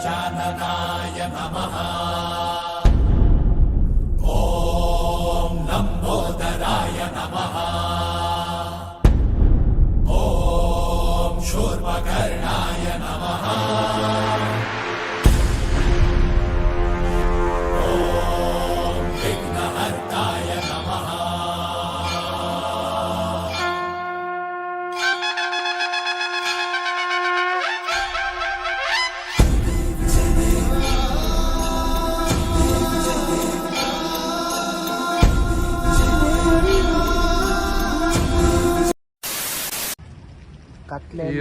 गजाननाय नमः। ॐ लम्बोदराय नमः। ॐ शूर्पकर्णाय नमः। ॐ विघ्नहर्ताय नमः। ಈ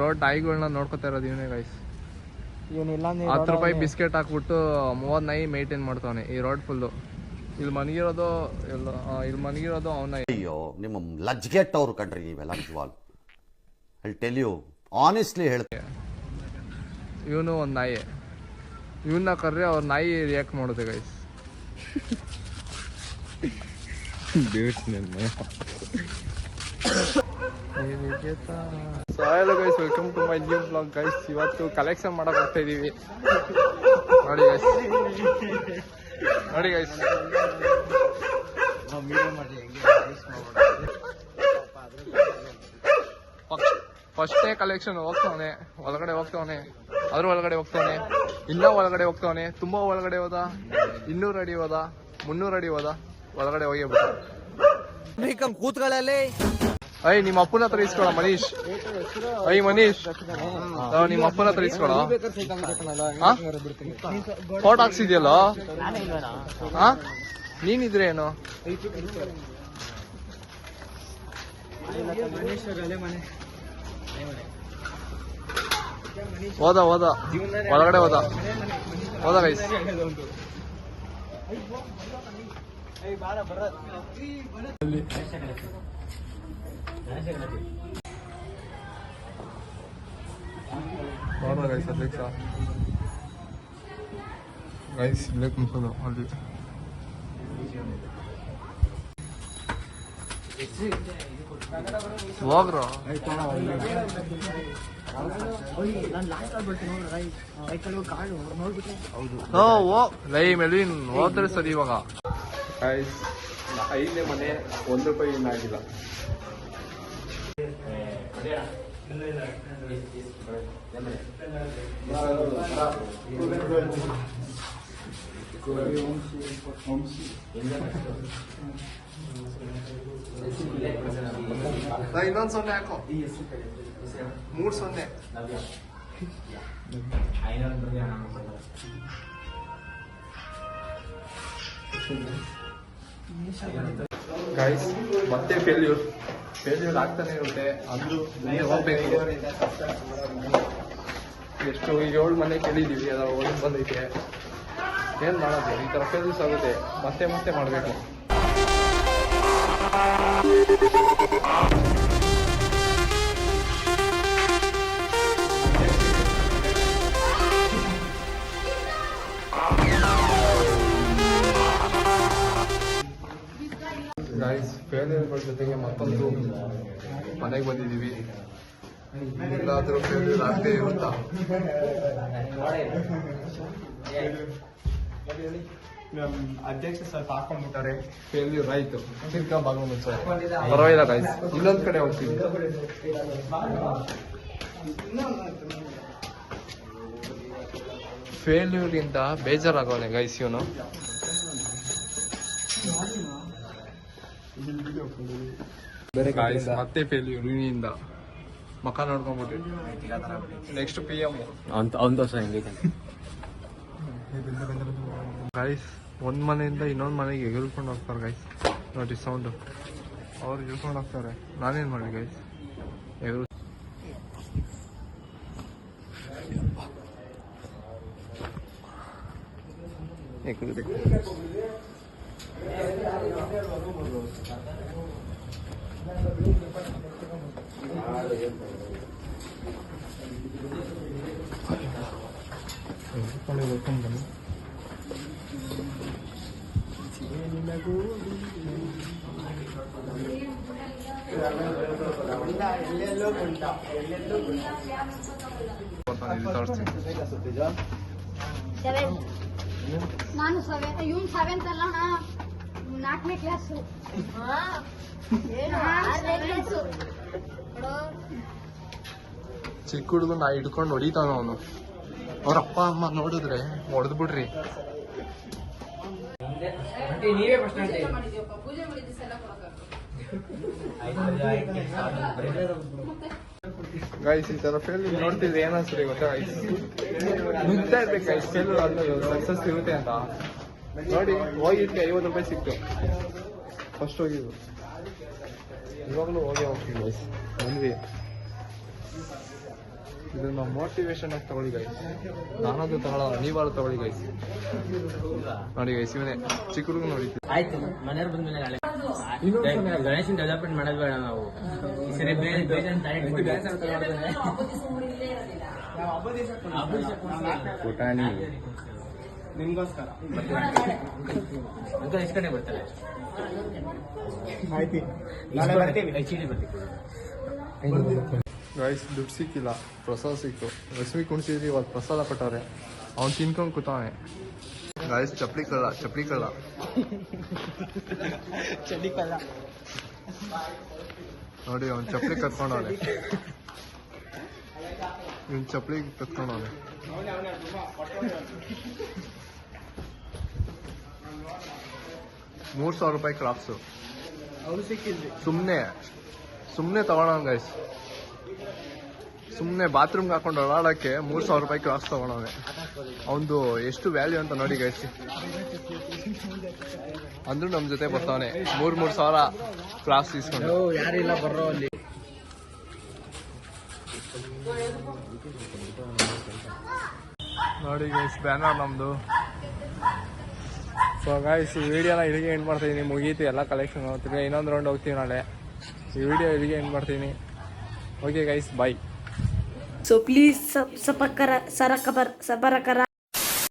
ರೋಡ್ ನಾಯಿಗಳನ್ನ ನೋಡ್ಕೊತಾ ಇರೋದು ಇವನೇ ಗೈಸ್. ಇವನಿಲ್ಲ 10 ರೂಪಾಯಿ ಬಿಸ್ಕೆಟ್ ಹಾಕ್ಬಿಟ್ಟು 30 ನಾಯಿ ಮೇಂಟೈನ್ ಮಾಡ್ತಾವನೆ ಈ ರೋಡ್ ಫುಲ್ಲು. ಇಲ್ಲಿ ಮನಗಿರೋದು ಅವನ. ಅಯ್ಯೋ ನಿಮ್ಮ ಲಜ್ಗೆಟ್ಟವ್ರು ಕಂಡ್ರಿ ಇವೆಲ್ಲ ನಿಜವಾಗ್ಲು. ಐ ಟೆಲ್ ಯು ಆನೆಸ್ಟ್ಲಿ ಹೇಳ್ತೆ. ಇವನು ಒಂದು ನಾಯಿ. ಇವನ್ನ ಕರ್ರೆ ಅವ್ರ ನಾಯಿ ರಿಯಾಕ್ಟ್ ಮಾಡುತ್ತೆ guys. So hello guys, welcome to my new blog guys. ಇವತ್ತು ಕಲೆಕ್ಷನ್ ಮಾಡಕ್ ಹೋಗ್ತಾ ಇದೀವಿ. ನೋಡಿ ಗೈಸ್, ನೋಡಿ ಗೈಸ್, ಫಸ್ಟೇ ಕಲೆಕ್ಷನ್ ಹೋಗ್ತಾವನೆ, ಒಳಗಡೆ ಹೋಗ್ತಾವನೆ, ಅದ್ರ ಒಳಗಡೆ ಹೋಗ್ತಾವನೆ, ಇನ್ನ ಒಳಗಡೆ ಹೋಗ್ತಾವನೆ, ತುಂಬಾ ಒಳಗಡೆ ಹೋದ, 200 ಅಡಿ ಹೋದ, 300 ಅಡಿ ಹೋದ, ಒಳಗಡೆ ಹೋಗಿ ಬಿಟ್ಟ. ಕೂತ್ಗಳಲ್ಲಿ ಐ ನಿಮ್ಮ ಅಪ್ಪನ ಹತ್ರ ಇಸ್ಕೊಳ ಮನೀಶ್. ಐ ಮನೀಶ್, ನಿಮ್ಮ ಅಪ್ಪನ ಹತ್ರ ಇಸ್ಕೊಳ. ಫೋಟೋ ಹಾಕ್ಸಿದ್ಯಲ್ಲ, ನೀನಿದ್ರೆ ಏನು? ಹೋದ ಒಳಗಡೆ ಹೋದ ಗೈಸ್. ನೋಡೋಣ ಗೈಸ್, ಅಧ್ಯಕ್ಷ ಗೈಸ್ ಇಲ್ಲೇ ಕುಂತ್ಕೊಂಡು ಅಲ್ಲಿ. ಹೋಗ್ರು ಲೈ ಮೆಲ್ವಿನ್ ಹೋದ್ರೆ ಸರಿ. ಇವಾಗ ಗೈಸ್ 5ನೇ ಮನೆ, 1 ರೂಪಾಯಿ ಇನ್ನ ಆಗಿಲ್ಲ. ಇನ್ನೊಂದು 0 ಹಾಕೋ, 3 0. ಗೈಸ್ ಮತ್ತೆ ಫೇಲ್ಯೂರ್ ಆಗ್ತಾನೆ ಇರುತ್ತೆ. ಅಂದ್ರೂ ಮುಂದೆ ಹೋಗ್ಬೇಕು. ಎಷ್ಟು 7 ಮನೆ ಕೇಳಿದೀವಿ, ಅದ 1 ಬಂದೈತೆ. ಏನ್ ಮಾಡೋದು, ಈ ತರ ಫೇಲ್ಯೂರ್ಸ್ ಆಗುತ್ತೆ. ಮತ್ತೆ ಮಾಡಬೇಕು. ಗೈಸ್ ಫೇಲ್ಯೂರ್ಗಳ ಜೊತೆಗೆ ಮತ್ತೊಂದು ಮನೆಗೆ ಬಂದಿದ್ದೀವಿ. ಎಲ್ಲಾದ್ರೂ ಫೇಲ್ಯೂರ್ ಆಗದೆ ಇರುತ್ತಾ? ಅಧ್ಯಕ್ಷ ಸ್ವಲ್ಪ ಹಾಕೊಂಡ್ಬಿಟ್ಟಾರೆ, ಫೇಲ್ಯೂರ್ ಆಯ್ತು. ಬಾಗಿಲು ಮುಚ್ಚ ಪರವಾಗಿಲ್ಲ ಗೈಸ್, ಇನ್ನೊಂದ್ ಕಡೆ ಹೋಗ್ತೀವಿ. ಫೇಲ್ಯೂರಿಂದ ಬೇಜಾರಾಗೋನೆ ಗೈಸ್ ಇವನು. ಮತ್ತೆ ಫೇಲ್ಯೂರ್ ಇವನಿಂದ ಮಕ್ಕ ನೋಡ್ಕೊಂಡ್ಬಿಟ್ಟು. Next PM guys. 1 ಮನೆಯಿಂದ ಇನ್ನೊಂದು ಮನೆಗೆ ಎಗರ್ಕೊಂಡು ಹೋಗ್ತಾರೆ ಗೈಸ್. ನೋಡಿ ಸೌಂಡು, ಅವ್ರು ಎಗರ್ಕೊಂಡು ಹೋಗ್ತಾರೆ. ನಾನೇನ್ ಮಾಡಿ ಗೈಸ್? ಎಗರು ಎಲ್ಲೆಲ್ಲೋ ನಾನು ಇವನ್ 7th ಅಲ್ಲ ಅಣ್ಣ 4ನೇ ಕ್ಲಾಸು ಚಿಕ್ಕ ಹುಡುಗ ನಾ ಹಿಡ್ಕೊಂಡು ಹೊಡಿತಾನ ಅವನು. ಅವ್ರ ಅಪ್ಪ ಅಮ್ಮ ನೋಡಿದ್ರೆ ಹೊಡೆದ್ ಬಿಡ್ರಿ. ಗೈಸ್ ಈ ತರ ಫೇಲ್ಯೂರ್ ನೋಡ್ತಿದ್ರೆ ಏನಿಸ್ರಿ ಗೊತ್ತಾ ಗೈಸ್, ನುಗ್ತಾ ಇರ್ಬೇಕು ಗೈಸ್. ಫೇಲ್ಯೂರ್ ಆದ್ಮೇಲೆ ಸಕ್ಸಸ್ ಸಿಗುತ್ತೆ ಅಂತ ನೋಡಿ. ಹೋಗಿದ್ಕೆ 50 ರೂಪಾಯಿ ಸಿಕ್ತು ಫಸ್ಟ್ ಹೋಗಿದ್ದು. ಇವಾಗಲೂ ಹೋಗ್ತೀವಿ ಗೈಸ್, ಬಂದ್ವಿ. ಇದನ್ನ ಮೋಟಿವೇಶನ್ ಆಗಿ ತಗೊಳ್ಳಿ ಗೈಸ್. ನಾನದು ತಗೊಳ್ಳೋಣ, ನೀವಾದ್ರು ತಗೊಳ್ಳಿ ಗೈಸ್. ನೋಡಿ ಗೈಸ್, ಇವನೇ ಚಿಕ್ಕ ಹುಡುಗ ನೋಡಿ. ಆಯ್ತು ಮನೆಯವ್ರು ಬಂದ್ಮೇಲೆ ಗಣೇಶನ್ ಡೆವಲಪ್ಮೆಂಟ್ ಮಾಡೋದು ಬೇಡ ನಾವು. ಸರಿ ಪುಟಾಣಿ ನಿಮ್ಗೋಸ್ಕರ ಎಷ್ಟು ಕಡೆ ಬರ್ತಾರೆ. ಗೈಸ್ ದುಡ್ಡು ಸಿಕ್ಕಿಲ್ಲ, ಪ್ರಸಾದ ಸಿಕ್ತು. ರಶ್ಮಿ ಕುಣಿಸಿದ್ರಿ, ಇವತ್ತು ಪ್ರಸಾದ ಕೊಟ್ಟವ್ರೆ. ಅವ್ನು ತಿನ್ಕೊಂಡು ಕೂತವನೆ. ಗೈಸ್ ಚಪ್ಪಲಿ ಕಳ್ಳ ನೋಡಿ, ಅವ್ನು ಚಪ್ಪಲಿ ಕತ್ಕೊಂಡವನೆ. ಇವ್ನು ಚಪ್ಪಲಿ ಕತ್ಕೊಂಡವನೆ. ₹3,000 ಕ್ರಾಪ್ಸು ಸುಮ್ಮನೆ ತಗೊಳ್ಳೋಣ ಗೈಸ್. ಸುಮ್ಮನೆ ಬಾತ್ರೂಮ್ಗೆ ಹಾಕೊಂಡು ಓಡಾಡೋಕ್ಕೆ ₹3,000 ಕ್ರಾಪ್ಸ್ ತಗೊಳೋನೆ. ಅವನದು ಎಷ್ಟು ವ್ಯಾಲ್ಯೂ ಅಂತ ನೋಡಿ ಗೈಸ್. ಅಂದ್ರೂ ನಮ್ಮ ಜೊತೆ ಬರ್ತಾವನೆ 3,000 ಕ್ರಾಪ್ಸ್ ಇಸ್ಕೊಂಡು. ಯಾರಿಲ್ಲ ಬರ್ರೋ ಅಲ್ಲಿ. ನೋಡಿ ಗೈಸ್, ಬ್ಯಾನರ್ ನಮ್ಮದು. ಸೊ ಗೈಸ್, ಈ ವಿಡಿಯೋನ ಇಲ್ಲಿಗೆ ಎಂಡ್ ಮಾಡ್ತಾಯಿದ್ದೀನಿ. ಮುಗೀತು ಎಲ್ಲ ಕಲೆಕ್ಷನ್. ತಿರ್ಗಿ ಇನ್ನೊಂದು ರೌಂಡ್ ಹೋಗ್ತೀವಿ ನಾಳೆ. ಈ ವಿಡಿಯೋ ಇಲ್ಲಿಗೆ ಎಂಡ್ ಮಾಡ್ತೀನಿ. Okay guys, bye. So please subscribe.